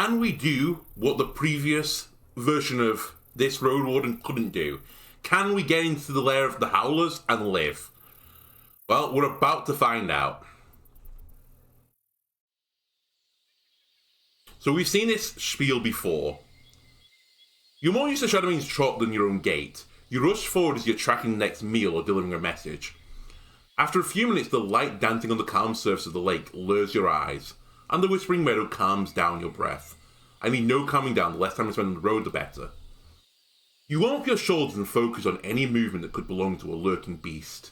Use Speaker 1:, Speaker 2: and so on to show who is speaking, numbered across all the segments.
Speaker 1: Can we do what the previous version of this Roadwarden couldn't do? Can we get into the lair of the howlers and live? Well, we're about to find out. So we've seen this spiel before. You're more used to Shadowmane's trot than your own gait. You rush forward as you're tracking the next meal or delivering a message. After a few minutes, the light dancing on the calm surface of the lake lures your eyes, and the whispering meadow calms down your breath. I need no calming down, the less time I spend on the road, the better. You warm up your shoulders and focus on any movement that could belong to a lurking beast.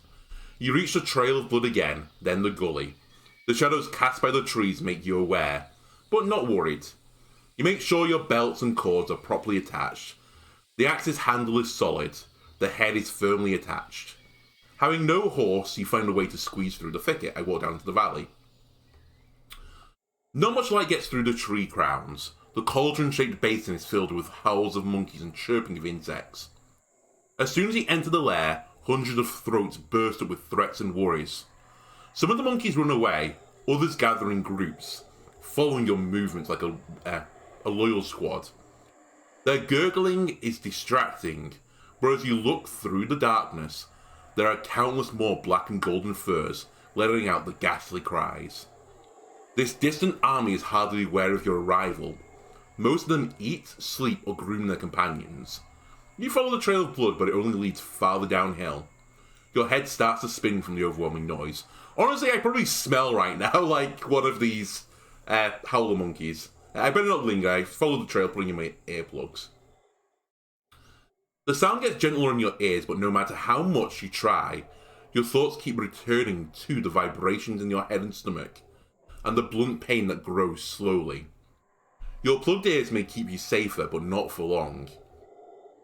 Speaker 1: You reach the trail of blood again, then the gully. The shadows cast by the trees make you aware, but not worried. You make sure your belts and cords are properly attached. The axe's handle is solid, the head is firmly attached. Having no horse, you find a way to squeeze through the thicket. I walk down into the valley. Not much light gets through the tree crowns. The cauldron-shaped basin is filled with howls of monkeys and chirping of insects. As soon as you enter the lair, hundreds of throats burst up with threats and worries. Some of the monkeys run away, others gather in groups, following your movements like a loyal squad. Their gurgling is distracting, but as you look through the darkness, there are countless more black and golden furs letting out the ghastly cries. This distant army is hardly aware of your arrival. Most of them eat, sleep, or groom their companions. You follow the trail of blood, but it only leads farther downhill. Your head starts to spin from the overwhelming noise. Honestly, I probably smell right now like one of these howler monkeys. I better not linger. I follow the trail, putting in my earplugs. The sound gets gentler in your ears, but no matter how much you try, your thoughts keep returning to the vibrations in your head and stomach, and the blunt pain that grows slowly. Your plugged ears may keep you safer, but not for long.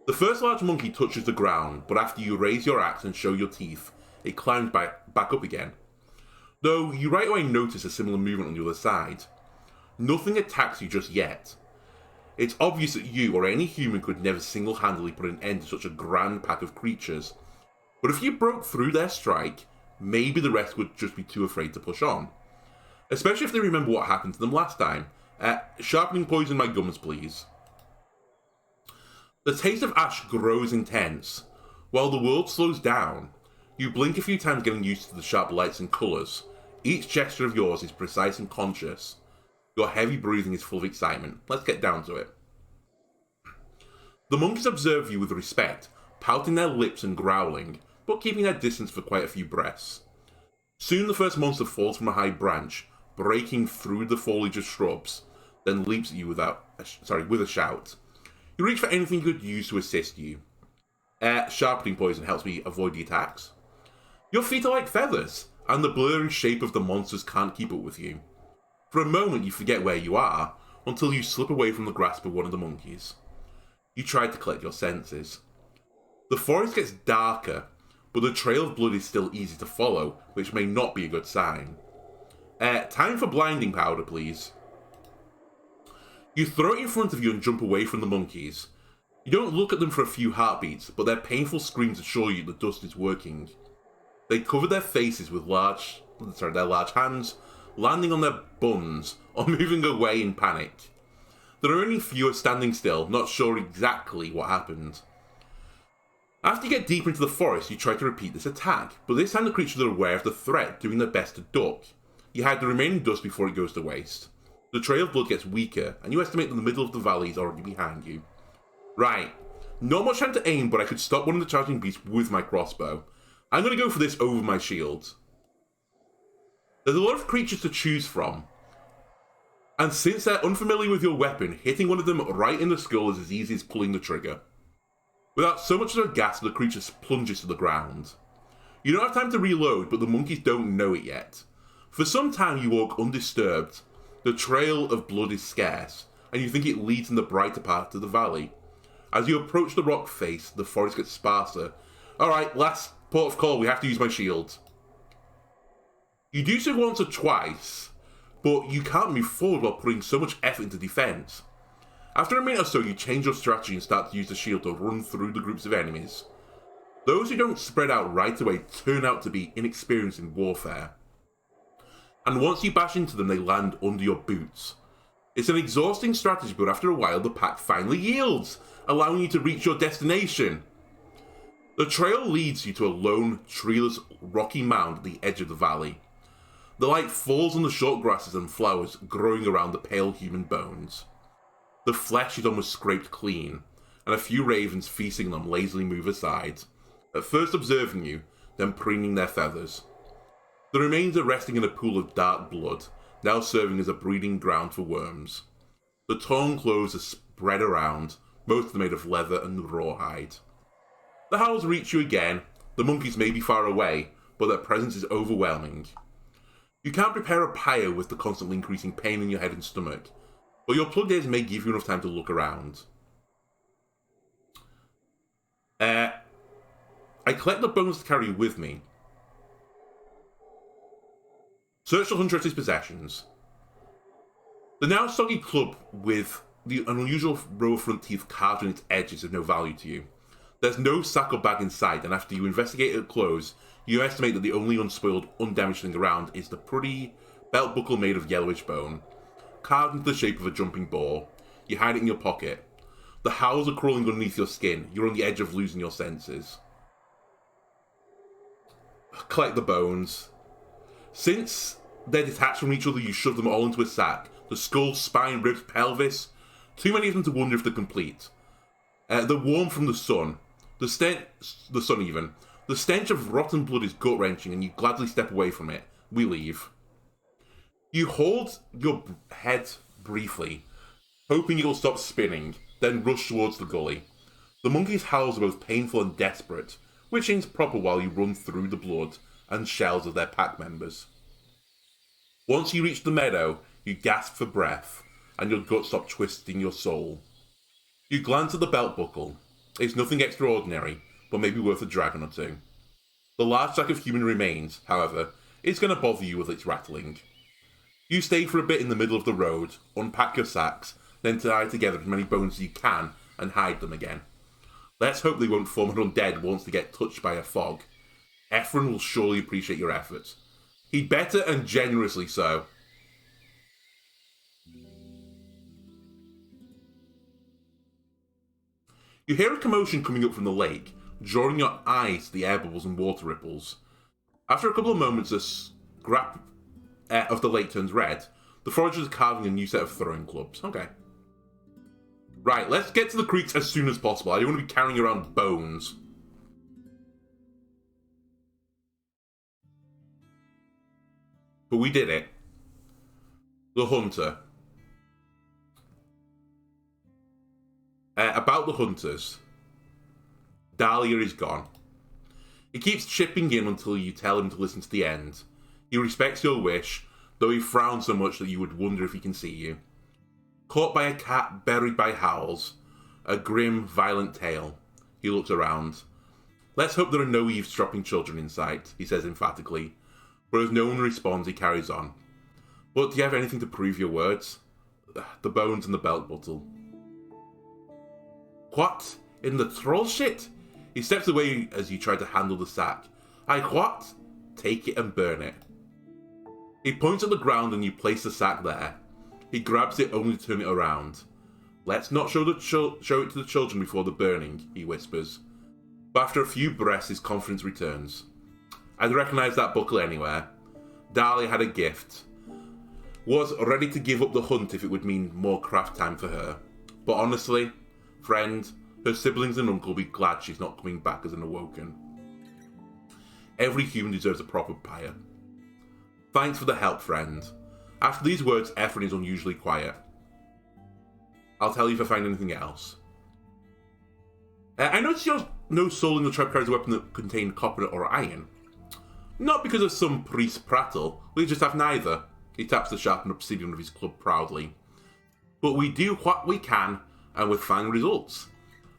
Speaker 1: The first large monkey touches the ground, but after you raise your axe and show your teeth, it climbs back up again. Though you right away notice a similar movement on the other side. Nothing attacks you just yet. It's obvious that you or any human could never single-handedly put an end to such a grand pack of creatures. But if you broke through their strike, maybe the rest would just be too afraid to push on. Especially if they remember what happened to them last time. Sharpening poison my gums, please. The taste of ash grows intense. While the world slows down, you blink a few times getting used to the sharp lights and colours. Each gesture of yours is precise and conscious. Your heavy breathing is full of excitement. Let's get down to it. The monkeys observe you with respect, pouting their lips and growling, but keeping their distance for quite a few breaths. Soon the first monster falls from a high branch, breaking through the foliage of shrubs, then leaps at you with a shout. You reach for anything you could use to assist you. Sharpening poison helps me avoid the attacks. Your feet are like feathers, and the blurry shape of the monsters can't keep up with you. For a moment you forget where you are, until you slip away from the grasp of one of the monkeys. You try to collect your senses. The forest gets darker, but the trail of blood is still easy to follow, which may not be a good sign. Time for blinding powder, please. You throw it in front of you and jump away from the monkeys. You don't look at them for a few heartbeats, but their painful screams assure you the dust is working. They cover their faces with their large hands, landing on their buns, or moving away in panic. There are only fewer standing still, not sure exactly what happened. After you get deep into the forest, you try to repeat this attack, but this time the creatures are aware of the threat, doing their best to duck. You hide the remaining dust before it goes to waste. The trail of blood gets weaker, and you estimate that the middle of the valley is already behind you. Right, not much time to aim, but I could stop one of the charging beasts with my crossbow. I'm going to go for this over my shield. There's a lot of creatures to choose from, and since they're unfamiliar with your weapon, hitting one of them right in the skull is as easy as pulling the trigger. Without so much as a gasp, the creature plunges to the ground. You don't have time to reload, but the monkeys don't know it yet. For some time you walk undisturbed. The trail of blood is scarce, and you think it leads in the brighter part of the valley. As you approach the rock face, the forest gets sparser. Alright, last port of call, we have to use my shield. You do so once or twice, but you can't move forward while putting so much effort into defense. After a minute or so, you change your strategy and start to use the shield to run through the groups of enemies. Those who don't spread out right away turn out to be inexperienced in warfare. And once you bash into them, they land under your boots. It's an exhausting strategy, but after a while the pack finally yields, allowing you to reach your destination. The trail leads you to a lone, treeless, rocky mound at the edge of the valley. The light falls on the short grasses and flowers growing around the pale human bones. The flesh is almost scraped clean, and a few ravens feasting on them lazily move aside, at first observing you, then preening their feathers. The remains are resting in a pool of dark blood, now serving as a breeding ground for worms. The torn clothes are spread around, most of them made of leather and rawhide. The howls reach you again. The monkeys may be far away, but their presence is overwhelming. You can't prepare a pyre with the constantly increasing pain in your head and stomach, but your plugged ears may give you enough time to look around. I collect the bones to carry with me. Search the hunter at his possessions. The now soggy club with an unusual row of front teeth carved on its edges is no value to you. There's no sack or bag in sight, and after you investigate it close, you estimate that the only unspoiled, undamaged thing around is the pretty belt buckle made of yellowish bone, carved into the shape of a jumping boar. You hide it in your pocket. The howls are crawling underneath your skin. You're on the edge of losing your senses. Collect the bones. Since they're detached from each other, you shove them all into a sack. The skull, spine, ribs, pelvis. Too many of them to wonder if they're complete. They're warm from the sun. The stench of rotten blood is gut-wrenching, and you gladly step away from it. We leave. You hold your head briefly, hoping it'll stop spinning, then rush towards the gully. The monkey's howls are both painful and desperate, which seems proper while you run through the blood and shells of their pack members. Once you reach the meadow, you gasp for breath, and your guts stop twisting your soul. You glance at the belt buckle. It's nothing extraordinary, but maybe worth a dragon or two. The large sack of human remains, however, is going to bother you with its rattling. You stay for a bit in the middle of the road, unpack your sacks, then tie together as many bones as you can and hide them again. Let's hope they won't form an undead once they get touched by a fog. Ephron will surely appreciate your efforts. He'd better, and generously so. You hear a commotion coming up from the lake, drawing your eyes to the air bubbles and water ripples. After a couple of moments, a scrap of the lake turns red. The foragers are carving a new set of throwing clubs. Okay. Right, let's get to the creeks as soon as possible. I don't want to be carrying around bones. But we did it. The hunter. About the hunters. Dahlia is gone. He keeps chipping in until you tell him to listen to the end. He respects your wish, though he frowns so much that you would wonder if he can see you. Caught by a cat, buried by howls. A grim, violent tale. He looks around. Let's hope there are no eavesdropping children in sight, he says emphatically. But as no one responds, he carries on. But do you have anything to prove your words? The bones and the belt buckle. What? In the troll shit? He steps away as you try to handle the sack. I what? Take it and burn it. He points at the ground and you place the sack there. He grabs it only to turn it around. Let's not show it to the children before the burning, he whispers. But after a few breaths, his confidence returns. I'd recognise that buckle anywhere. Dahlia had a gift. Was ready to give up the hunt if it would mean more craft time for her. But honestly, friend, her siblings and uncle will be glad she's not coming back as an awoken. Every human deserves a proper pyre. Thanks for the help, friend. After these words, Ephron is unusually quiet. I'll tell you if I find anything else. I noticed your no soul in the trap carries a weapon that contained copper or iron. Not because of some priest prattle, we just have neither. He taps the sharpened obsidian of his club proudly. But we do what we can, and with fine results.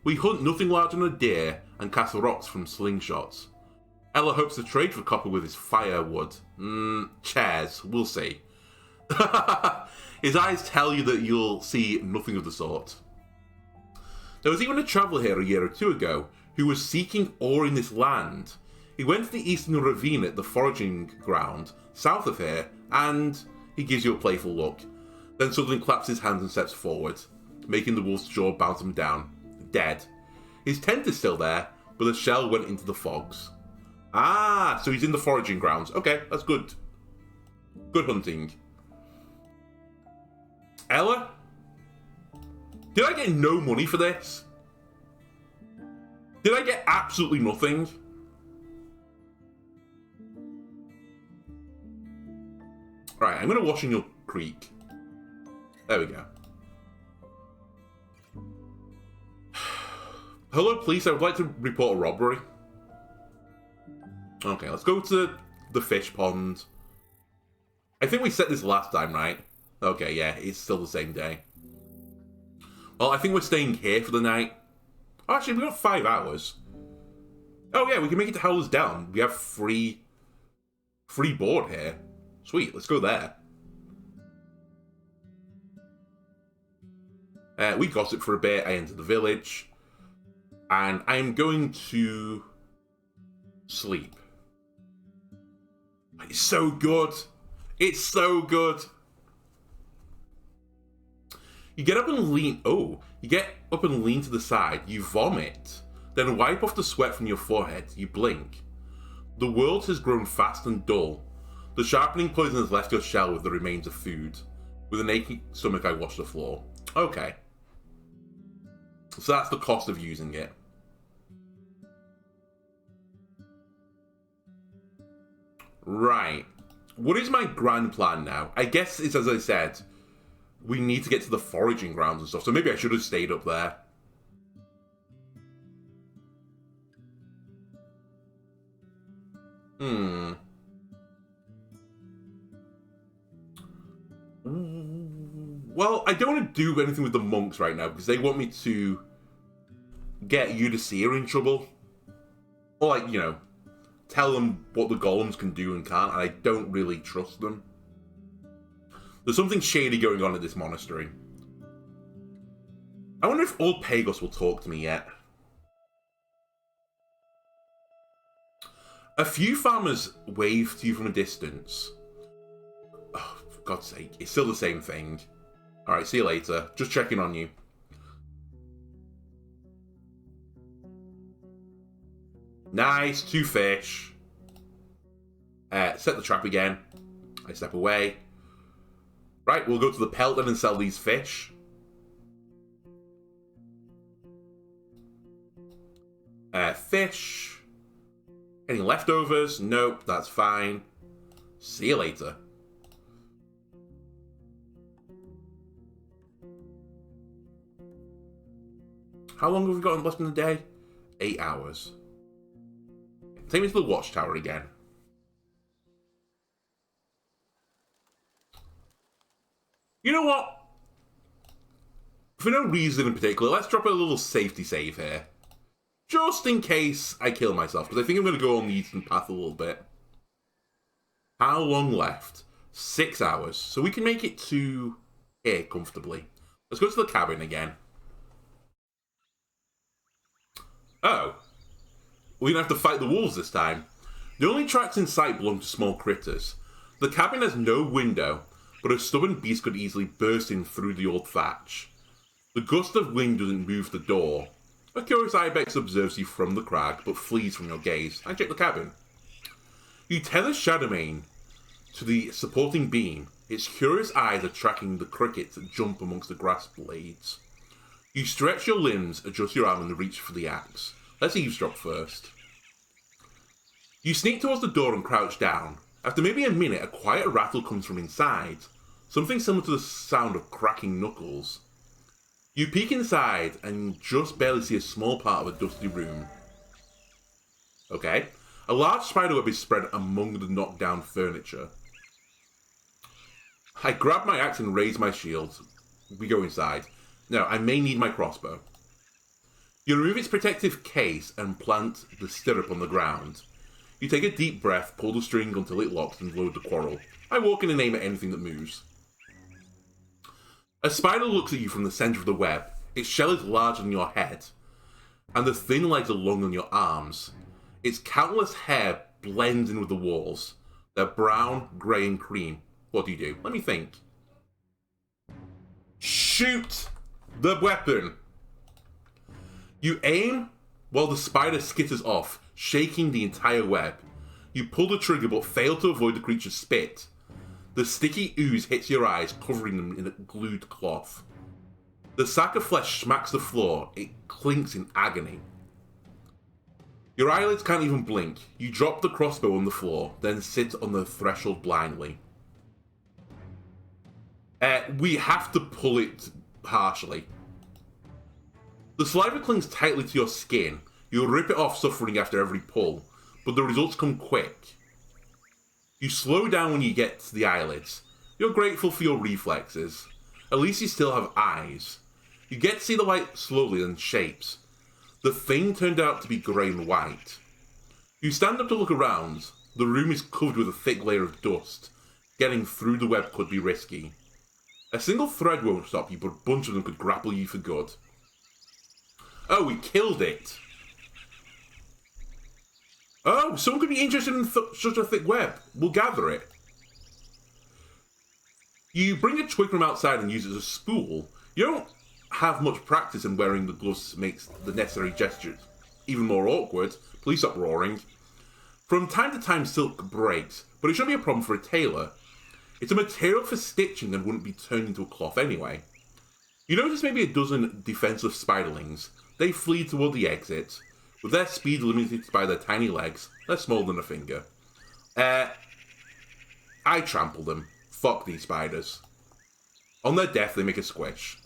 Speaker 1: We hunt nothing larger than a deer, and cast rocks from slingshots. Ella hopes to trade for copper with his firewood. Chairs, we'll see. His eyes tell you that you'll see nothing of the sort. There was even a traveller here a year or two ago, who was seeking ore in this land. He went to the eastern ravine at the foraging ground, south of here, and he gives you a playful look. then suddenly claps his hands and steps forward, making the wolf's jaw bounce him down. Dead. His tent is still there, but the shell went into the fogs. Ah, so he's in the foraging grounds. Okay, that's good. Good hunting. Ella? Did I get no money for this? Did I get absolutely nothing? Right, I'm going to wash in your creek. There we go. Hello, police. I would like to report a robbery. Okay, let's go to the fish pond. I think we said this last time, right? Okay, yeah, it's still the same day. Well, I think we're staying here for the night. Oh, actually, we got 5 hours. Oh, yeah, we can make it to Howlers Down. We have free board here. Sweet, let's go there. We gossip for a bit. I enter the village. And I'm going to sleep. It's so good. It's so good. You get up and lean. Oh, you get up and lean to the side. You vomit. Then wipe off the sweat from your forehead. You blink. The world has grown fast and dull. The sharpening poison has left your shell with the remains of food. With an aching stomach, I wash the floor. Okay. So that's the cost of using it. Right. What is my grand plan now? I guess it's, as I said, we need to get to the foraging grounds and stuff, so maybe I should have stayed up there. Well, I don't want to do anything with the monks right now, because they want me to get Udacir in trouble. Or, like, you know, tell them what the golems can do and can't, and I don't really trust them. There's something shady going on at this monastery. I wonder if old Pagos will talk to me yet. A few farmers wave to you from a distance. Oh, for God's sake, it's still the same thing. Alright, see you later. Just checking on you. Nice, 2 fish. Set the trap again. I step away. Right, we'll go to the pelt then and sell these fish. Fish. Any leftovers? Nope, that's fine. See you later. How long have we got left in the day? 8 hours. Take me to the watchtower again. You know what? For no reason in particular, let's drop a little safety save here. Just in case I kill myself, because I think I'm going to go on the eastern path a little bit. How long left? 6 hours. So we can make it to here comfortably. Let's go to the cabin again. Oh. We're going to have to fight the wolves this time. The only tracks in sight belong to small critters. The cabin has no window, but a stubborn beast could easily burst in through the old thatch. The gust of wind doesn't move the door. A curious ibex observes you from the crag, but flees from your gaze. I check the cabin. You tether Shadowmane to the supporting beam. Its curious eyes are tracking the crickets that jump amongst the grass blades. You stretch your limbs, adjust your arm, and reach for the axe. Let's eavesdrop first. You sneak towards the door and crouch down. After maybe a minute, a quiet rattle comes from inside. Something similar to the sound of cracking knuckles. You peek inside and just barely see a small part of a dusty room. Okay. A large spiderweb is spread among the knocked down furniture. I grab my axe and raise my shield. We go inside. Now, I may need my crossbow. You remove its protective case and plant the stirrup on the ground. You take a deep breath, pull the string until it locks, and load the quarrel. I walk in and aim at anything that moves. A spider looks at you from the centre of the web. Its shell is larger than your head, and the thin legs are longer than your arms. Its countless hair blends in with the walls. They're brown, grey, and cream. What do you do? Let me think. Shoot the weapon. You aim while the spider skitters off, shaking the entire web. You pull the trigger but fail to avoid the creature's spit. The sticky ooze hits your eyes, covering them in a glued cloth. The sack of flesh smacks the floor. It clinks in agony. Your eyelids can't even blink. You drop the crossbow on the floor, then sit on the threshold blindly. We have to pull it partially. The saliva clings tightly to your skin. You'll rip it off, suffering after every pull, but the results come quick. You slow down when you get to the eyelids. You're grateful for your reflexes. At least you still have eyes. You get to see the light slowly and shapes. The thing turned out to be grey and white. You stand up to look around. The room is covered with a thick layer of dust. Getting through the web could be risky. A single thread won't stop you, but a bunch of them could grapple you for good. Oh, we killed it! Oh, someone could be interested in such a thick web. We'll gather it. You bring a twig from outside and use it as a spool. You don't have much practice in wearing the gloves makes the necessary gestures even more awkward. Please stop roaring. From time to time silk breaks, but it shouldn't be a problem for a tailor. It's a material for stitching and wouldn't be turned into a cloth anyway. You notice maybe a dozen defensive spiderlings. They flee toward the exit. With their speed limited by their tiny legs, they're smaller than a finger. I trample them. Fuck these spiders. On their death, they make a squish.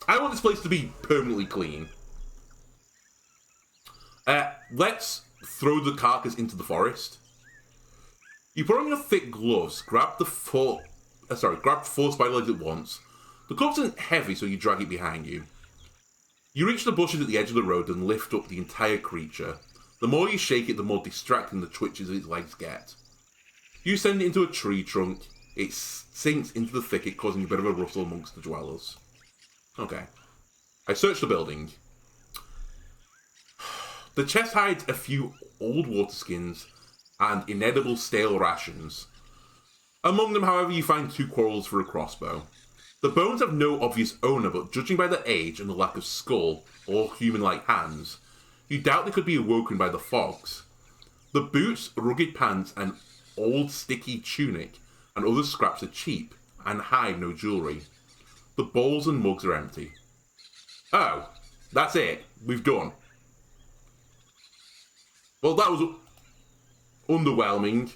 Speaker 1: I want this place to be permanently clean. Let's throw the carcass into the forest. You put on your thick gloves, grab four spider legs at once. The corpse isn't heavy, so you drag it behind you. You reach the bushes at the edge of the road and lift up the entire creature. The more you shake it, the more distracting the twitches of its legs get. You send it into a tree trunk. It sinks into the thicket, causing a bit of a rustle amongst the dwellers. Okay. I search the building. The chest hides a few old water skins and inedible stale rations. Among them, however, you find 2 quarrels for a crossbow. The bones have no obvious owner, but judging by their age and the lack of skull or human-like hands, you doubt they could be awoken by the fogs. The boots, rugged pants, and old sticky tunic and other scraps are cheap and hide no jewellery. The bowls and mugs are empty. Oh, that's it. We've done. Well, that was underwhelming.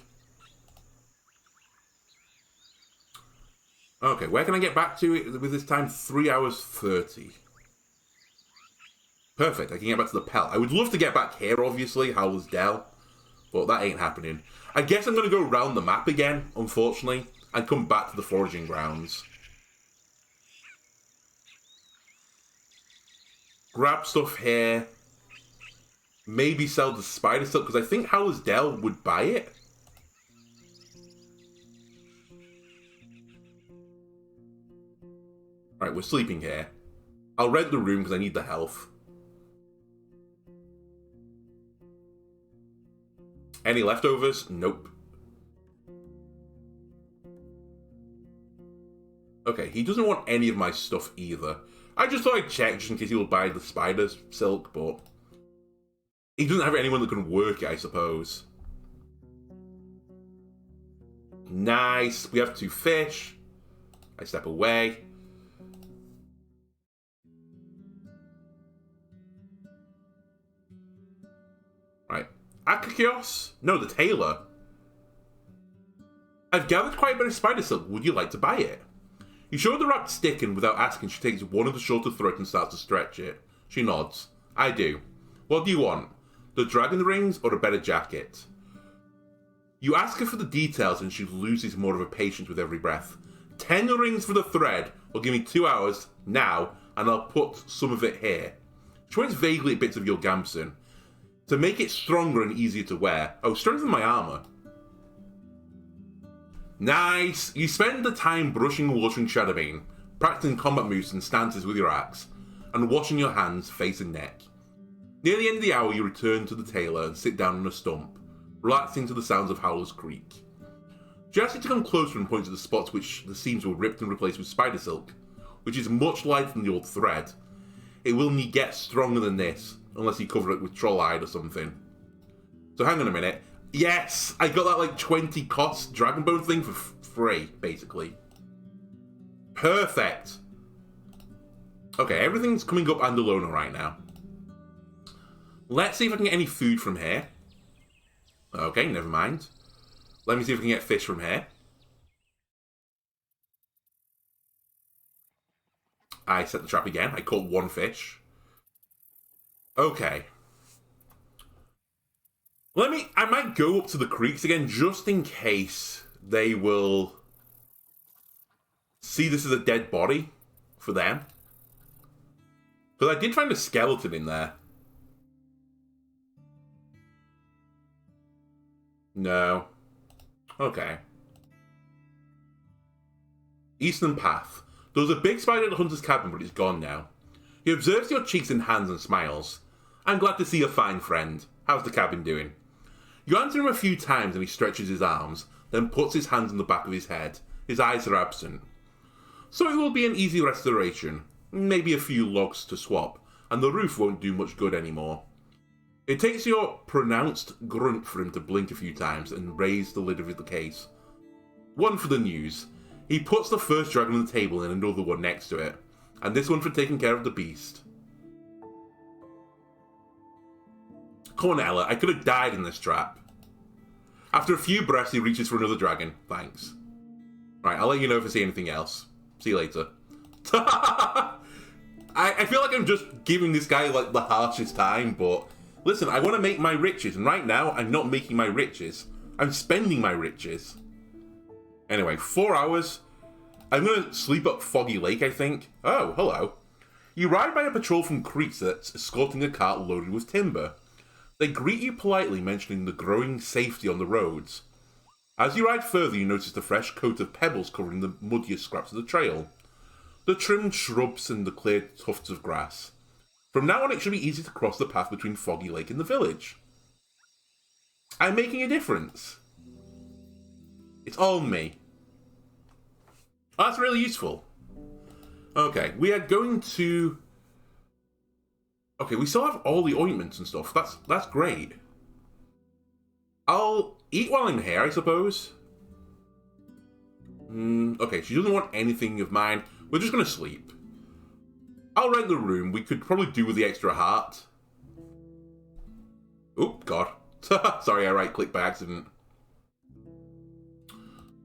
Speaker 1: Okay, where can I get back to it with this time? 3 hours 30. Perfect, I can get back to the Pell. I would love to get back here, obviously, Howler's Dell, but that ain't happening. I guess I'm going to go round the map again, unfortunately, and come back to the foraging grounds. Grab stuff here. Maybe sell the spider silk, because I think Howler's Dell would buy it. Right, we're sleeping here. I'll rent the room because I need the health. Any leftovers? Nope. Okay, he doesn't want any of my stuff either. I just thought I'd check just in case he will buy the spider silk, but he doesn't have anyone that can work it, I suppose. Nice. We have 2 fish. I step away. Right. Akakios? No, the tailor. I've gathered quite a bit of spider silk. Would you like to buy it? You show her the wrapped stick, and without asking, she takes one of the shorter threads and starts to stretch it. She nods. I do. What do you want? The dragon rings or a better jacket? You ask her for the details, and she loses more of her patience with every breath. 10 rings for the thread, or give me 2 hours, now, and I'll put some of it here. She points vaguely at bits of your gamson. To make it stronger and easier to wear. Oh, strengthen my armor. Nice! You spend the time brushing and watering Shadowbane, practicing combat moves and stances with your axe, and washing your hands, face and neck. Near the end of the hour, you return to the tailor and sit down on a stump, relaxing to the sounds of Howler's Creek. She asks you to come closer and points at the spots which the seams were ripped and replaced with spider silk. which is much lighter than the old thread. It will only get stronger than this, unless you cover it with trollhide or something. So hang on a minute. Yes! I got that like 20 cost dragon bone thing for free, basically. Perfect! Okay, everything's coming up and Andalona right now. Let's see if I can get any food from here. Okay, never mind. Let me see if I can get fish from here. I set the trap again. I caught one fish. Okay. I might go up to the creeks again just in case they will see this as a dead body for them. Because I did find a skeleton in there. No. Okay. Eastern Path. There was a big spider at the hunter's cabin, but it's gone now. He observes your cheeks and hands and smiles. I'm glad to see you fine, friend. How's the cabin doing? You answer him a few times and he stretches his arms, then puts his hands on the back of his head. His eyes are absent. So it will be an easy restoration. Maybe a few logs to swap, and the roof won't do much good anymore. It takes your pronounced grunt for him to blink a few times and raise the lid of the case. One for the news. He puts the first dragon on the table and another one next to it, and this one for taking care of the beast. Come on, Ella, I could have died in this trap. After a few breaths, he reaches for another dragon. Thanks. Right, I'll let you know if I see anything else. See you later. I feel like I'm just giving this guy like the harshest time, but listen, I want to make my riches, and right now I'm not making my riches. I'm spending my riches. Anyway, 4 hours. I'm going to sleep at Foggy Lake, I think. Oh, hello. You ride by a patrol from creeks that's escorting a cart loaded with timber. They greet you politely, mentioning the growing safety on the roads. As you ride further, you notice the fresh coat of pebbles covering the muddiest scraps of the trail. The trimmed shrubs and the cleared tufts of grass. From now on, it should be easy to cross the path between Foggy Lake and the village. I'm making a difference. It's all me. Oh, that's really useful. Okay, we are going to... Okay, we still have all the ointments and stuff. That's great. I'll eat while I'm here, I suppose. Okay, she doesn't want anything of mine. We're just going to sleep. I'll rent the room. We could probably do with the extra heart. Oh, God. Sorry, I right-clicked by accident.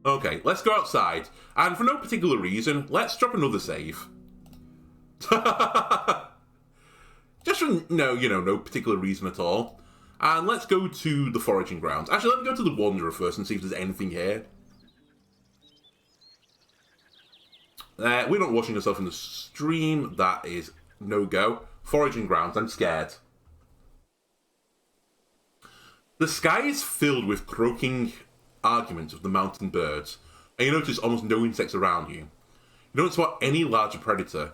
Speaker 1: Okay, let's go outside. And for no particular reason, let's drop another save. Just for no particular reason at all. And let's go to the foraging grounds. Actually, let me go to the Wanderer first and see if there's anything here. We're not washing ourselves in the stream. That is no-go. Foraging grounds, I'm scared. The sky is filled with croaking arguments of the mountain birds, and you notice almost no insects around you. You don't spot any larger predator.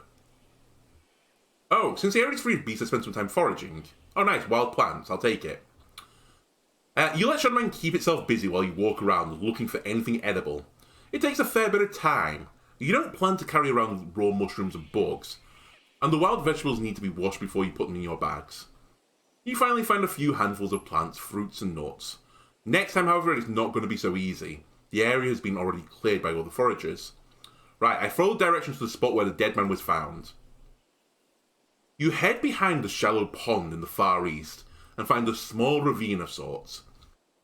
Speaker 1: Oh, since the area is free of beasts, I spent some time foraging. Oh nice, wild plants, I'll take it. You let Shadowmine keep itself busy while you walk around looking for anything edible. It takes a fair bit of time. You don't plan to carry around raw mushrooms and bugs, and the wild vegetables need to be washed before you put them in your bags. You finally find a few handfuls of plants, fruits and nuts. Next time, however, it's not going to be so easy. The area has been already cleared by all the foragers. Right, I followed directions to the spot where the dead man was found. You head behind the shallow pond in the far east and find a small ravine of sorts.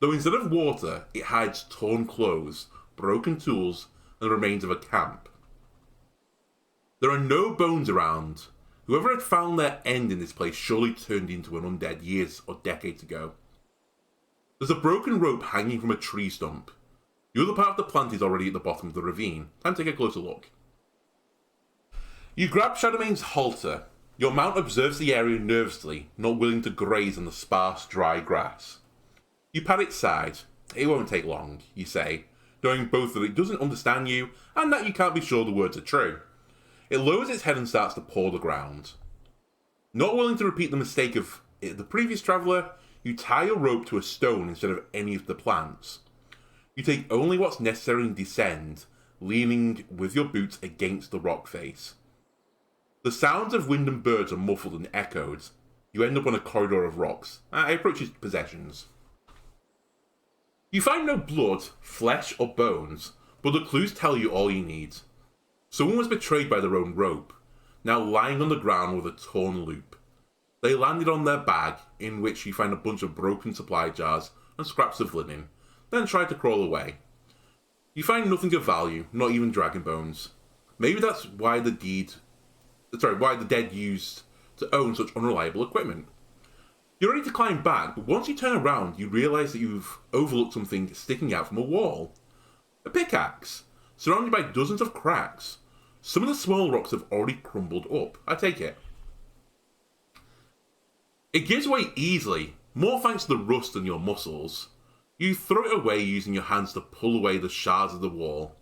Speaker 1: Though instead of water, it hides torn clothes, broken tools, and the remains of a camp. There are no bones around. Whoever had found their end in this place surely turned into an undead years or decades ago. There's a broken rope hanging from a tree stump. The other part of the plant is already at the bottom of the ravine. Time to take a closer look. You grab Shadowmane's halter. Your mount observes the area nervously, not willing to graze on the sparse, dry grass. You pat its side. It won't take long, you say, knowing both that it doesn't understand you and that you can't be sure the words are true. It lowers its head and starts to paw the ground. Not willing to repeat the mistake of the previous traveller, you tie your rope to a stone instead of any of the plants. You take only what's necessary and descend, leaning with your boots against the rock face. The sounds of wind and birds are muffled and echoed. You end up on a corridor of rocks. I approach his possessions. You find no blood, flesh, or bones, but the clues tell you all you need. Someone was betrayed by their own rope, now lying on the ground with a torn loop. They landed on their bag, in which you find a bunch of broken supply jars and scraps of linen, then try to crawl away. You find nothing of value, not even dragon bones. Maybe that's why the dead used to own such unreliable equipment. You're ready to climb back, but once you turn around, you realise that you've overlooked something sticking out from a wall. A pickaxe, surrounded by dozens of cracks. Some of the small rocks have already crumbled up. I take it. It gives way easily, more thanks to the rust in your muscles. You throw it away using your hands to pull away the shards of the wall,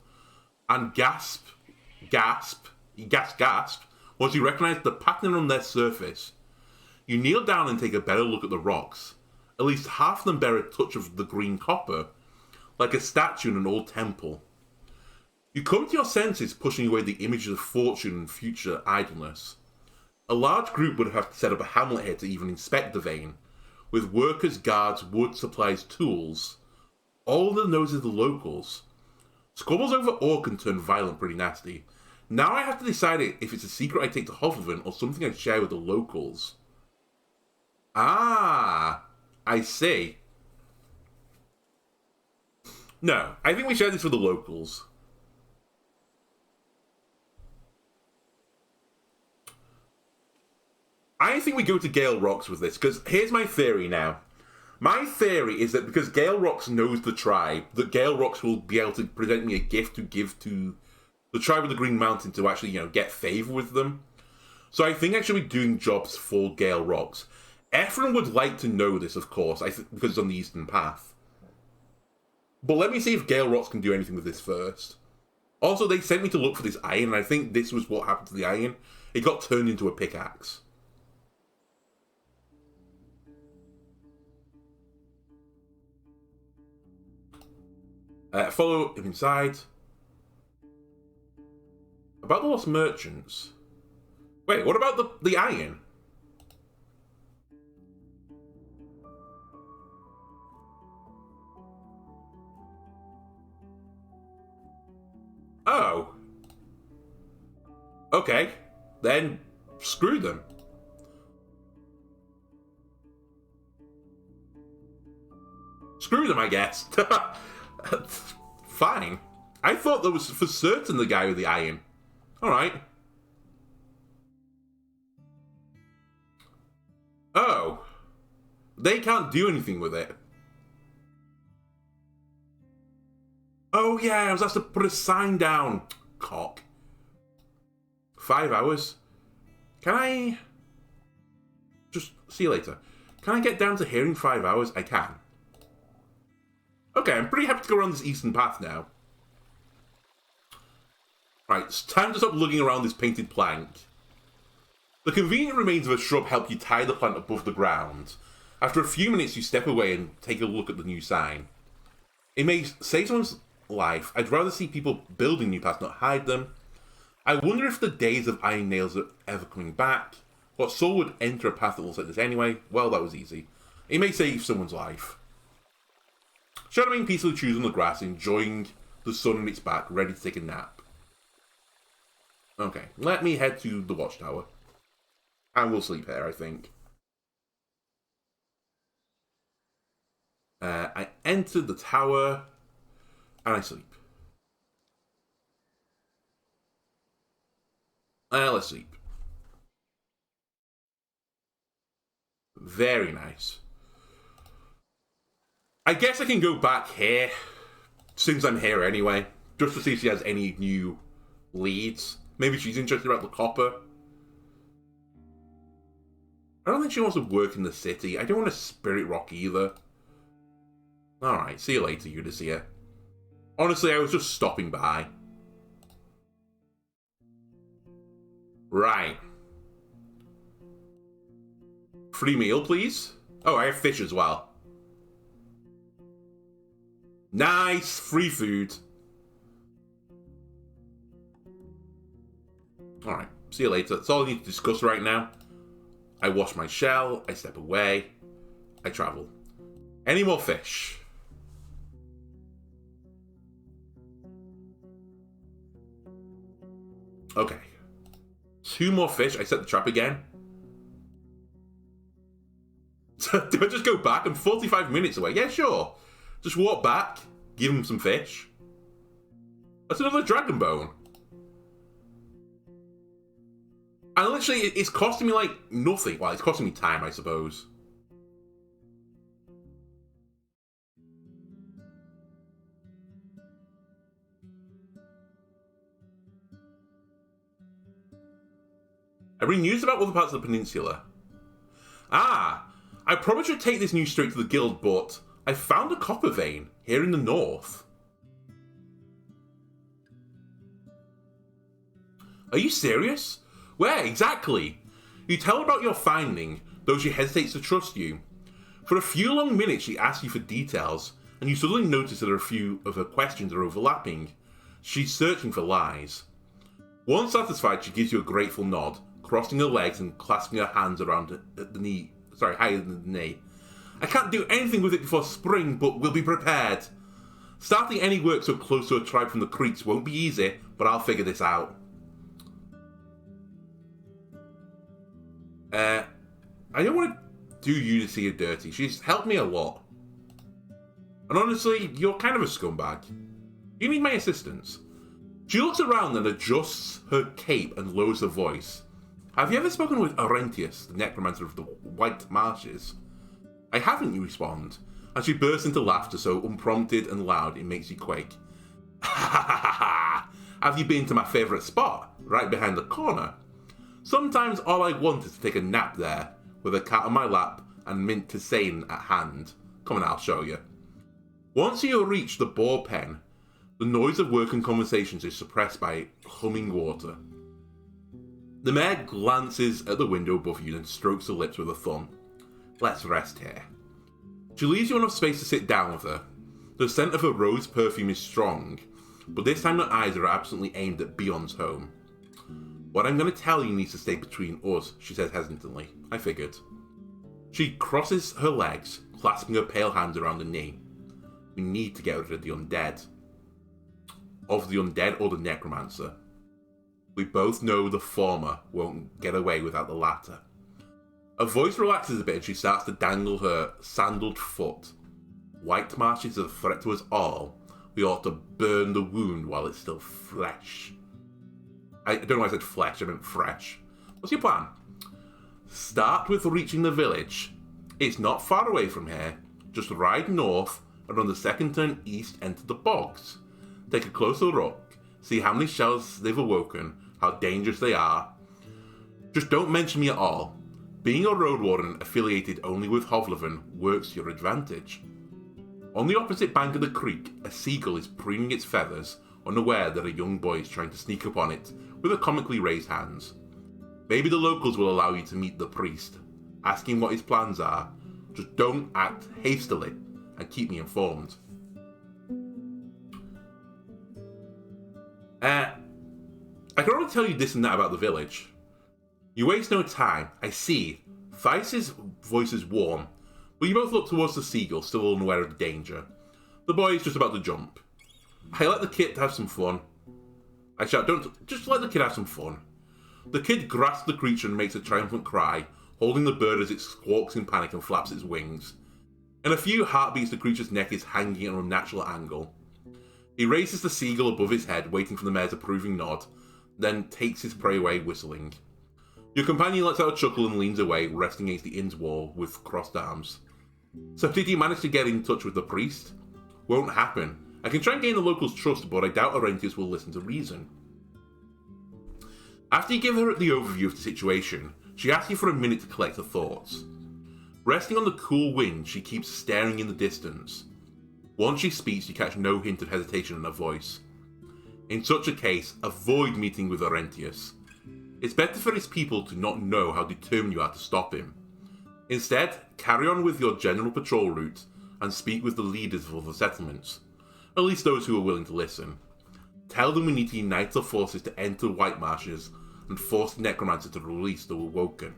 Speaker 1: and gasp, once you recognise the pattern on their surface. You kneel down and take a better look at the rocks. At least half of them bear a touch of the green copper, like a statue in an old temple. You come to your senses, pushing away the images of fortune and future idleness. A large group would have to set up a hamlet here to even inspect the vein, with workers, guards, wood, supplies, tools. All of the noses of the locals. Squabbles over ore can turn violent pretty nasty. Now I have to decide if it's a secret I take to Hovelvin or something I share with the locals. Ah, I see. No, I think we share this with the locals. I think we go to Gale Rocks with this, because here's my theory now. My theory is that because Gale Rocks knows the tribe, that Gale Rocks will be able to present me a gift to give to the tribe of the Green Mountain to actually, get favour with them. So I think I should be doing jobs for Gale Rocks. Ephraim would like to know this, of course, because it's on the Eastern Path. But let me see if Gale Rocks can do anything with this first. Also, they sent me to look for this iron, and I think this was what happened to the iron. It got turned into a pickaxe. Follow him inside. About the lost merchants. Wait, what about the iron? Oh. Okay. Then screw them. Screw them, I guess. Fine. I thought that was for certain the guy with the iron. Alright. Oh. They can't do anything with it. Oh yeah, I was asked to put a sign down. Cock. 5 hours. Can I... Just see you later. Can I get down to here in 5 hours? I can. Okay, I'm pretty happy to go around this eastern path now. Right, it's time to stop lugging around this painted plank. The convenient remains of a shrub help you tie the plant above the ground. After a few minutes, you step away and take a look at the new sign. It may save someone's life. I'd rather see people building new paths, not hide them. I wonder if the days of iron nails are ever coming back. What soul would enter a path that looks like this anyway? Well, that was easy. It may save someone's life. Shadowing peacefully chews on the grass, enjoying the sun on its back, ready to take a nap. Okay, let me head to the watchtower. And we'll sleep here, I think. I enter the tower, and I sleep. Let's sleep. Very nice. I guess I can go back here, since I'm here anyway, just to see if she has any new leads. Maybe she's interested about the copper. I don't think she wants to work in the city. I don't want a spirit rock either. Alright, see you later, Eudocia. Honestly, I was just stopping by. Right. Free meal, please? Oh, I have fish as well. Nice! Free food. Alright. See you later. That's all I need to discuss right now. I wash my shell, I step away, I travel. Any more fish? Okay. 2 more fish. I set the trap again. Do I just go back? I'm 45 minutes away. Yeah, sure. Just walk back, give him some fish. That's another dragon bone. And literally, it's costing me like nothing. Well, it's costing me time, I suppose. Any news about other parts of the peninsula? Ah, I probably should take this news straight to the guild, but I found a copper vein here in the north. Are you serious? Where exactly? You tell her about your finding, though she hesitates to trust you. For a few long minutes she asks you for details, and you suddenly notice that a few of her questions are overlapping. She's searching for lies. Once satisfied, she gives you a grateful nod, crossing her legs and clasping her hands around at the knee. Sorry, higher than the knee. I can't do anything with it before spring, but we'll be prepared. Starting any work so close to a tribe from the creeks won't be easy, but I'll figure this out. I don't want to do you to see her dirty. She's helped me a lot. And honestly, you're kind of a scumbag. You need my assistance. She looks around and adjusts her cape and lowers her voice. Have you ever spoken with Arentius, the necromancer of the White Marshes? I haven't, you respond, and she bursts into laughter so unprompted and loud it makes you quake. Ha ha ha ha! Have you been to my favourite spot, right behind the corner? Sometimes all I want is to take a nap there, with a cat on my lap and mint tisane at hand. Come on, I'll show you. Once you reach the boar pen, the noise of work and conversations is suppressed by humming water. The mare glances at the window above you and strokes her lips with a thumb. Let's rest here. She leaves you enough space to sit down with her. The scent of her rose perfume is strong, but this time her eyes are absently aimed at Beyond's home. What I'm going to tell you needs to stay between us, she says hesitantly. I figured. She crosses her legs, clasping her pale hands around her knee. We need to get rid of the undead. Of the undead or the necromancer. We both know the former won't get away without the latter. Her voice relaxes a bit and she starts to dangle her sandaled foot. White Marshes is a threat to us all. We ought to burn the wound while it's still fresh. I don't know why I said flesh, I meant fresh. What's your plan? Start with reaching the village. It's not far away from here. Just ride north and on the second turn east enter the bogs. Take a closer look, see how many shells they've awoken, how dangerous they are. Just don't mention me at all. Being a Roadwarden affiliated only with Hovleven works to your advantage. On the opposite bank of the creek, a seagull is preening its feathers, unaware that a young boy is trying to sneak upon it with a comically raised hands. Maybe the locals will allow you to meet the priest. Ask him what his plans are. Just don't act hastily and keep me informed. I can only tell you this and that about the village. You waste no time. I see. Theis's voice is warm, but you both look towards the seagull, still unaware of the danger. The boy is just about to jump. I let the kid have some fun. I shout, don't, just let the kid have some fun. The kid grasps the creature and makes a triumphant cry, holding the bird as it squawks in panic and flaps its wings. In a few heartbeats, the creature's neck is hanging at an unnatural angle. He raises the seagull above his head, waiting for the mare's approving nod, then takes his prey away, whistling. Your companion lets out a chuckle and leans away, resting against the inn's wall with crossed arms. So did you manage to get in touch with the priest? Won't happen. I can try and gain the locals' trust, but I doubt Arentius will listen to reason. After you give her the overview of the situation, she asks you for a minute to collect her thoughts. Resting on the cool wind, she keeps staring in the distance. Once she speaks, you catch no hint of hesitation in her voice. In such a case, avoid meeting with Arentius. It's better for his people to not know how determined you are to stop him. Instead, carry on with your general patrol route and speak with the leaders of other settlements, at least those who are willing to listen. Tell them we need to unite our forces to enter White Marshes and force the necromancer to release the awoken.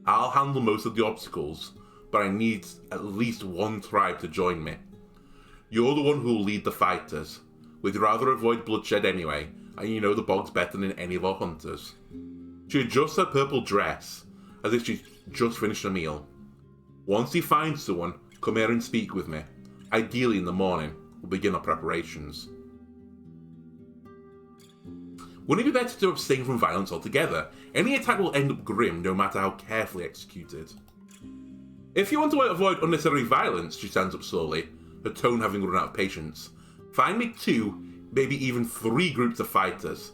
Speaker 1: I'll handle most of the obstacles, but I need at least one tribe to join me. You're the one who will lead the fighters. We'd rather avoid bloodshed anyway, and you know the bogs better than any of our hunters. She adjusts her purple dress, as if she's just finished a meal. Once you find someone, come here and speak with me. Ideally in the morning, we'll begin our preparations. Wouldn't it be better to abstain from violence altogether? Any attack will end up grim, no matter how carefully executed. If you want to avoid unnecessary violence, she stands up slowly, her tone having run out of patience. Find me 2, maybe even 3 groups of fighters.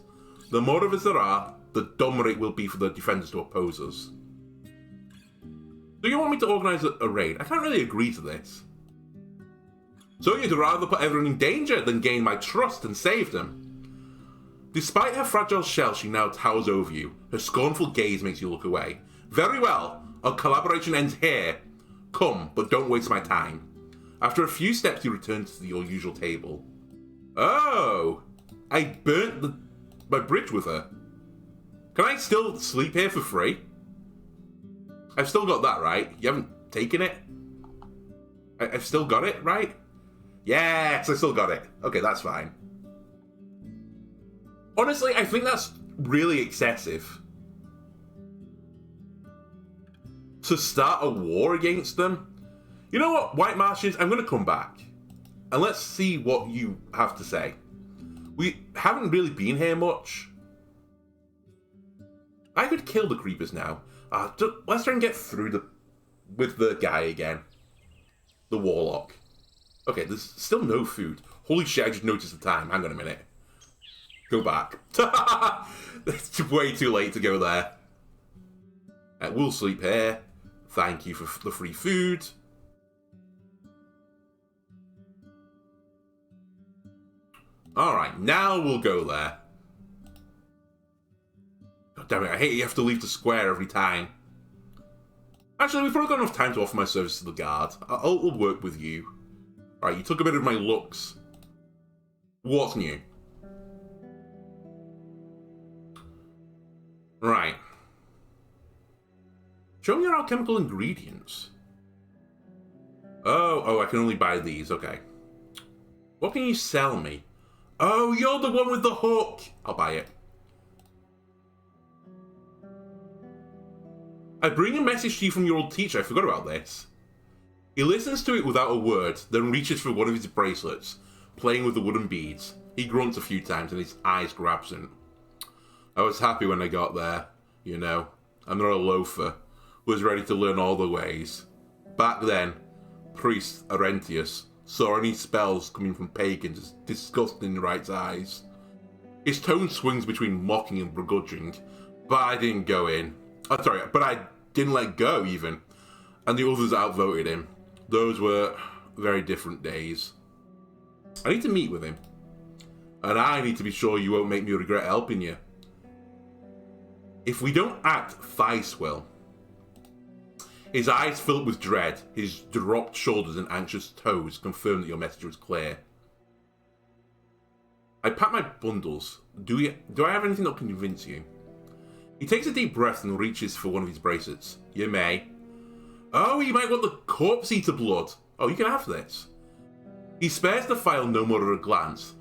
Speaker 1: The more of us there are, the dumber it will be for the defenders to oppose us. Do you want me to organise a raid? I can't really agree to this. So you'd rather put everyone in danger than gain my trust and save them? Despite her fragile shell, she now towers over you. Her scornful gaze makes you look away. Very well, our collaboration ends here. Come, but don't waste my time. After a few steps, you return to your usual table. Oh, I burnt my bridge with her. Can I still sleep here for free? I've still got that, right? You haven't taken it? I've still got it, right? Yes, I still got it. Okay, that's fine. Honestly, I think that's really excessive. To start a war against them? You know what, White Martians, I'm going to come back. And let's see what you have to say. We haven't really been here much. I could kill the creepers now. Let's try and get through with the guy again. The warlock. Okay, there's still no food. Holy shit, I just noticed the time. Hang on a minute. Go back. It's way too late to go there. We'll sleep here. Thank you for the free food. Alright, now we'll go there. God damn it, I hate you have to leave the square every time. Actually, we've probably got enough time to offer my service to the guard. I'll work with you. Alright, you took a bit of my looks. What's new? Right. Show me your alchemical ingredients. Oh, I can only buy these, okay. What can you sell me? Oh, you're the one with the hook! I'll buy it. I bring a message to you from your old teacher, I forgot about this. He listens to it without a word, then reaches for one of his bracelets, playing with the wooden beads. He grunts a few times and his eyes grow absent. I was happy when I got there, you know. I'm not a loafer, was ready to learn all the ways. Back then, priest Arentius saw any spells coming from pagans as disgusting in the right eyes. His tone swings between mocking and begrudging, but I didn't go in. But I didn't let go, even. And the others outvoted him. Those were very different days. I need to meet with him. And I need to be sure you won't make me regret helping you. If we don't act, Thais will. His eyes filled with dread, his dropped shoulders and anxious toes confirm that your message was clear. I pack my bundles. Do I have anything that can convince you? He takes a deep breath and reaches for one of his bracelets. You may. Oh, you might want the corpse eater blood. Oh, you can have this. He spares the file no more at a glance,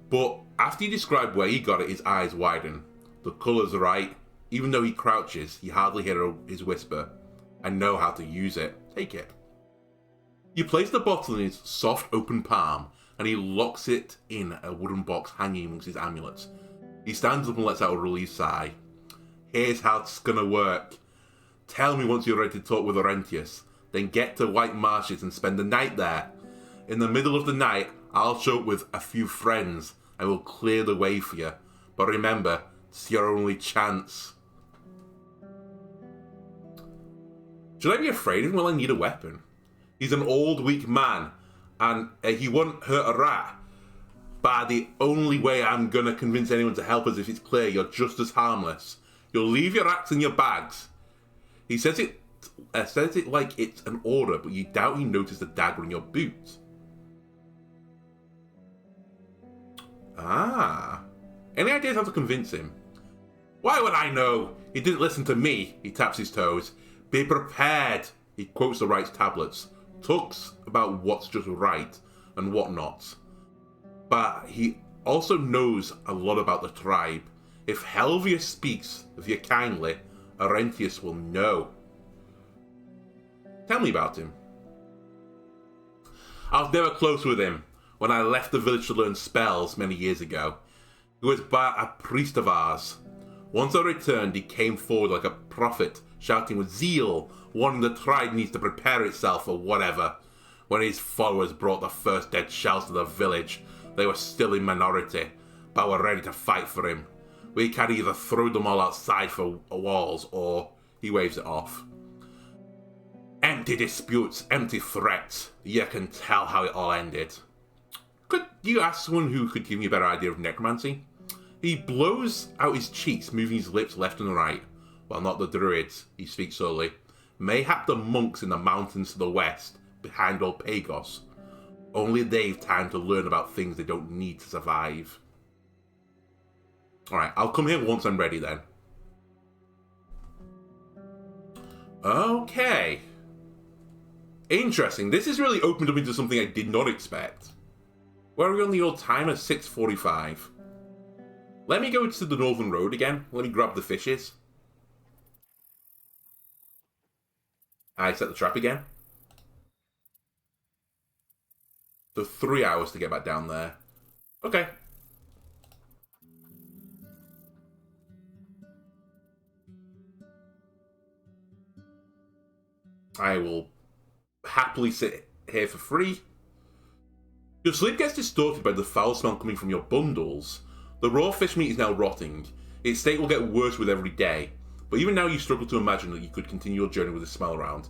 Speaker 1: but after you describe where he got it, his eyes widen. The colour's right. Even though he crouches, you hardly hear his whisper. I know how to use it. Take it. You place the bottle in his soft, open palm, and he locks it in a wooden box hanging amongst his amulets. He stands up and lets out a relieved sigh. Here's how it's gonna work. Tell me once you're ready to talk with Orentius. Then get to White Marshes and spend the night there. In the middle of the night, I'll show up with a few friends. I will clear the way for you. But remember, it's your only chance. Should I be afraid of him? Well, I need a weapon. He's an old, weak man, and he won't hurt a rat. But the only way I'm gonna convince anyone to help us if it's clear you're just as harmless. You'll leave your axe in your bags. He says it like it's an order, but you doubt he noticed the dagger in your boot. Ah. Any ideas how to convince him? Why would I know? He didn't listen to me, he taps his toes. Be prepared, he quotes the rights tablets, talks about what's just right and what not. But he also knows a lot about the tribe. If Helvia speaks of you kindly, Arentius will know. Tell me about him. I was never close with him when I left the village to learn spells many years ago. He was but a priest of ours. Once I returned, he came forward like a prophet, shouting with zeal, warning the tribe needs to prepare itself for whatever. When his followers brought the first dead shells to the village, they were still in minority, but were ready to fight for him. We can either throw them all outside for walls, or he waves it off. Empty disputes, empty threats. You can tell how it all ended. Could you ask someone who could give me a better idea of necromancy? He blows out his cheeks, moving his lips left and right. Well, not the druids, he speaks slowly. Mayhap the monks in the mountains to the west, behind old Pagos. Only they've time to learn about things they don't need to survive. Alright, I'll come here once I'm ready then. Okay. Interesting. This has really opened up into something I did not expect. Where are we on the old timer? 6:45. Let me go to the northern road again. Let me grab the fishes. I set the trap again. So 3 hours to get back down there. Okay. I will happily sit here for free. Your sleep gets distorted by the foul smell coming from your bundles. The raw fish meat is now rotting. Its state will get worse with every day, but even now you struggle to imagine that you could continue your journey with the smell around.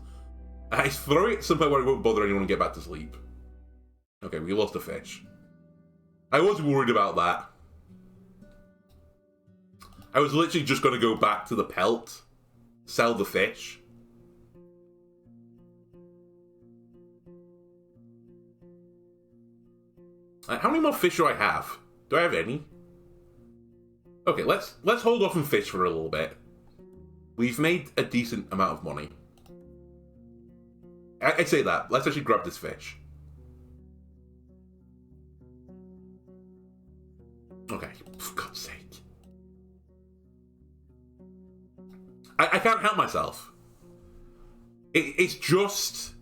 Speaker 1: I throw it somewhere where it won't bother anyone and get back to sleep. Okay, we lost a fish. I was worried about that. I was literally just going to go back to the pelt, sell the fish. How many more fish do I have? Do I have any? Okay, let's hold off and fish for a little bit. We've made a decent amount of money. I'd say that. Let's actually grab this fish. Okay, for God's sake. I can't help myself. It's just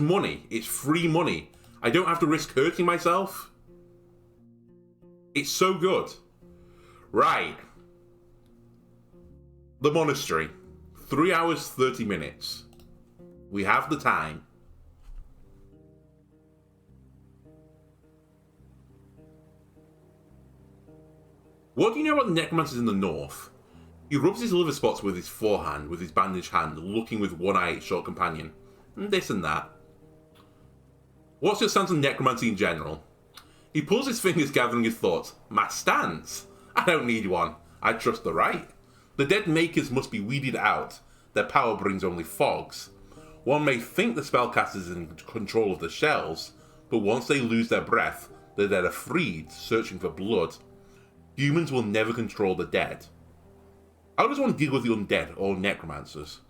Speaker 1: money. It's free money. I don't have to risk hurting myself. It's so good. Right. The monastery. 3 hours, 30 minutes. We have the time. What do you know about the necromancers in the north? He rubs his liver spots with his forehand, with his bandaged hand, looking with one eye at his short companion. And this and that. What's your stance on necromancy in general? He pulls his fingers, gathering his thoughts. My stance? I don't need one. I trust the right. The dead makers must be weeded out. Their power brings only fogs. One may think the spellcasters are in control of the shells, but once they lose their breath, the dead are freed, searching for blood. Humans will never control the dead. How does one deal with the undead or necromancers?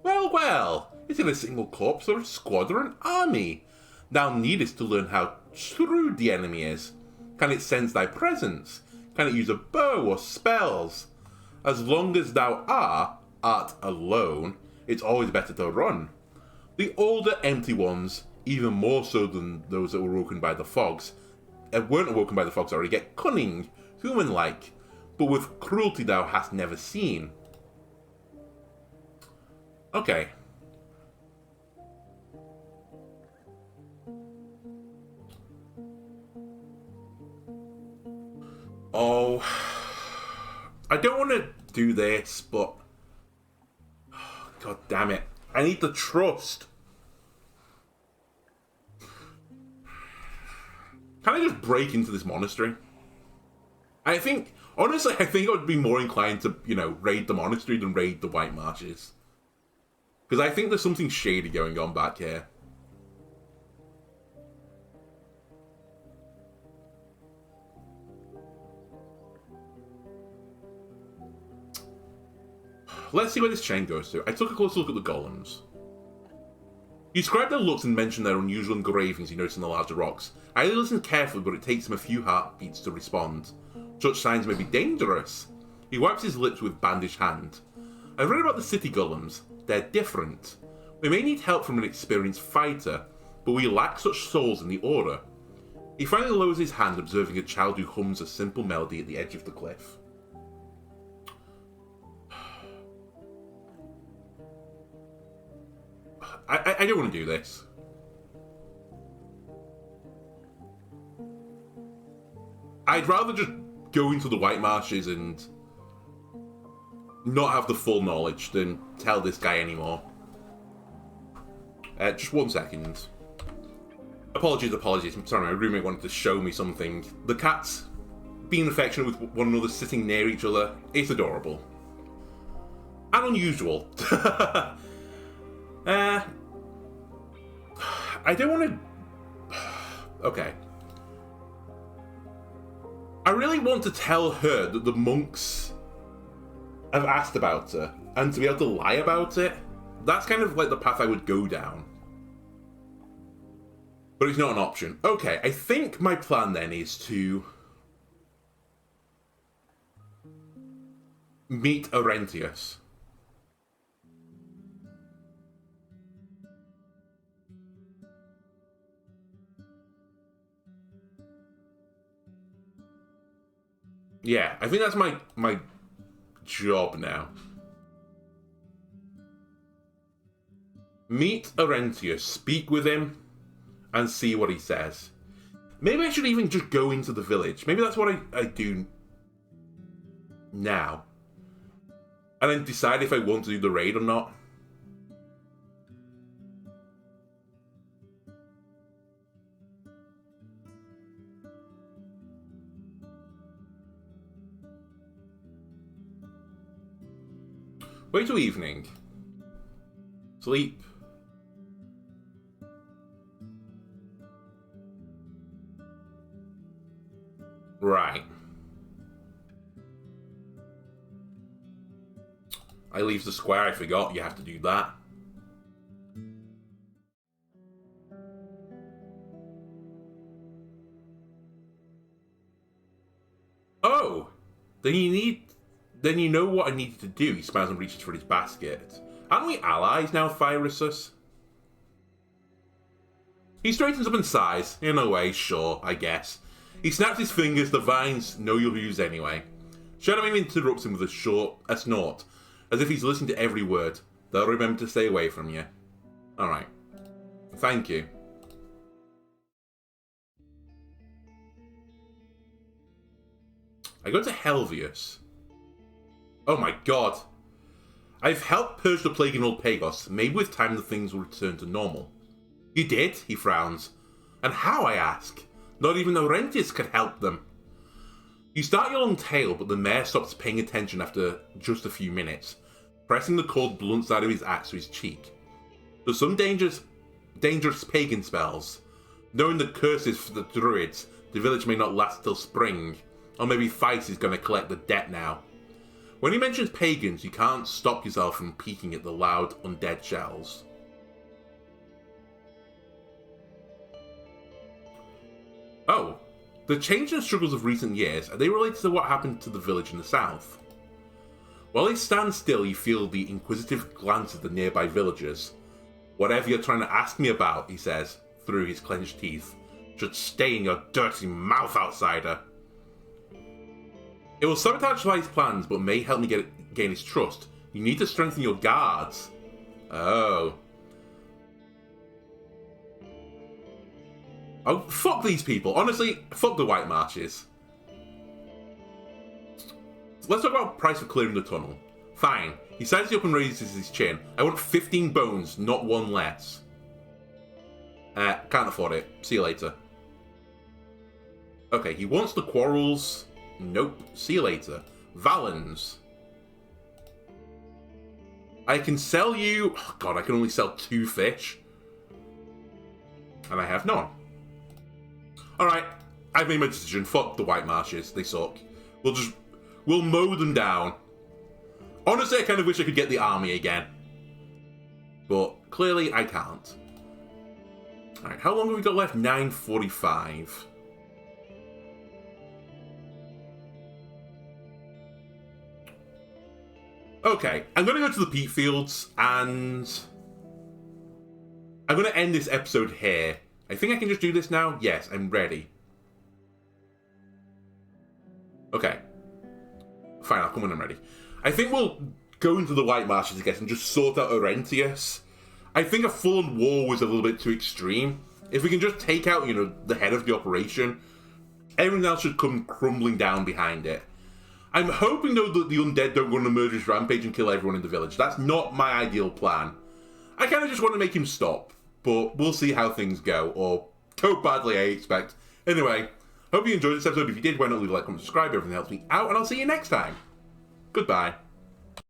Speaker 1: Well, is it a single corpse or a squad or an army? Thou needest to learn how shrewd the enemy is. Can it sense thy presence? Can it use a bow or spells? As long as thou art alone, it's always better to run. The older empty ones, even more so than those that were awoken by the fogs, weren't awoken by the fogs, sorry, get cunning, human-like, but with cruelty thou hast never seen. Okay. Oh, I don't want to do this, but God damn it. I need the trust. Can I just break into this monastery? Honestly, I think I would be more inclined to, raid the monastery than raid the White Marshes. Because I think there's something shady going on back here. let's see where this chain goes to. I took a closer look at the golems. You described their looks and mentioned their unusual engravings you noticed in the larger rocks. I listened carefully, but it takes them a few heartbeats to respond. Such signs may be dangerous. He wipes his lips with bandaged hand. I've read about the city golems. They're different. We may need help from an experienced fighter, but we lack such souls in the Order. He finally lowers his hand, observing a child who hums a simple melody at the edge of the cliff. I don't want to do this. I'd rather just go into the White Marshes and not have the full knowledge than tell this guy anymore. Just 1 second. Apologies. I'm sorry, my roommate wanted to show me something. The cats being affectionate with one another, sitting near each other. It's adorable. And unusual. I don't want to... Okay. I really want to tell her that the monks have asked about her, and to be able to lie about it. That's kind of like the path I would go down. But it's not an option. Okay, I think my plan then is to meet Aurentius. Yeah, I think that's my job now. Meet Aurentius, speak with him, and see what he says. Maybe I should even just go into the village. Maybe that's what I do now. And then decide if I want to do the raid or not. Wait till evening. Sleep. Right. I leave the square, I forgot you have to do that. Oh! Then you know what I needed to do. He smiles and reaches for his basket. Aren't we allies now, Thyrsus? He straightens up and sighs. In a way, sure, I guess. He snaps his fingers, the vines know you'll use anyway. Shadowman interrupts him with a snort, as if he's listening to every word. They'll remember to stay away from you. Alright. Thank you. I go to Helvius. Oh my god. I've helped purge the plague in Old Pagos. Maybe with time the things will return to normal. You did? He frowns. And how, I ask? Not even Aurentius could help them. You start your long tale, but the mayor stops paying attention after just a few minutes, pressing the cold blunt side of his axe to his cheek. There's some dangerous pagan spells. Knowing the curses for the druids, the village may not last till spring, or maybe Feist is going to collect the debt now. When he mentions pagans, you can't stop yourself from peeking at the loud, undead shells. Oh, the change and struggles of recent years, are they related to what happened to the village in the south? While he stands still, you feel the inquisitive glance of the nearby villagers. Whatever you're trying to ask me about, he says, through his clenched teeth, should stay in your dirty mouth, outsider. It will sabotage Fly's plans, but may help me gain his trust. You need to strengthen your guards. Oh. Oh, fuck these people. Honestly, fuck the White Marches. Let's talk about price for clearing the tunnel. Fine. He sizes you up and raises his chin. I want 15 bones, not one less. Can't afford it. See you later. Okay, he wants the quarrels. Nope. See you later. Valens. I can sell you... Oh god, I can only sell 2 fish. And I have none. Alright, I've made my decision. Fuck the White Marshes. They suck. We'll mow them down. Honestly, I kind of wish I could get the army again. But clearly I can't. Alright, how long have we got left? 9:45. Okay, I'm going to go to the peat fields, and I'm going to end this episode here. I think I can just do this now. Yes, I'm ready. Okay. Fine, I'll come when I'm ready. I think we'll go into the White Marshes again and just sort out Orentius. I think a full-on war was a little bit too extreme. If we can just take out, you know, the head of the operation, everything else should come crumbling down behind it. I'm hoping, though, that the undead don't go on a murderous rampage and kill everyone in the village. That's not my ideal plan. I kind of just want to make him stop, but we'll see how things go, or go badly, I expect. Anyway, hope you enjoyed this episode. If you did, why not leave a like, comment, subscribe, everything helps me out, and I'll see you next time. Goodbye.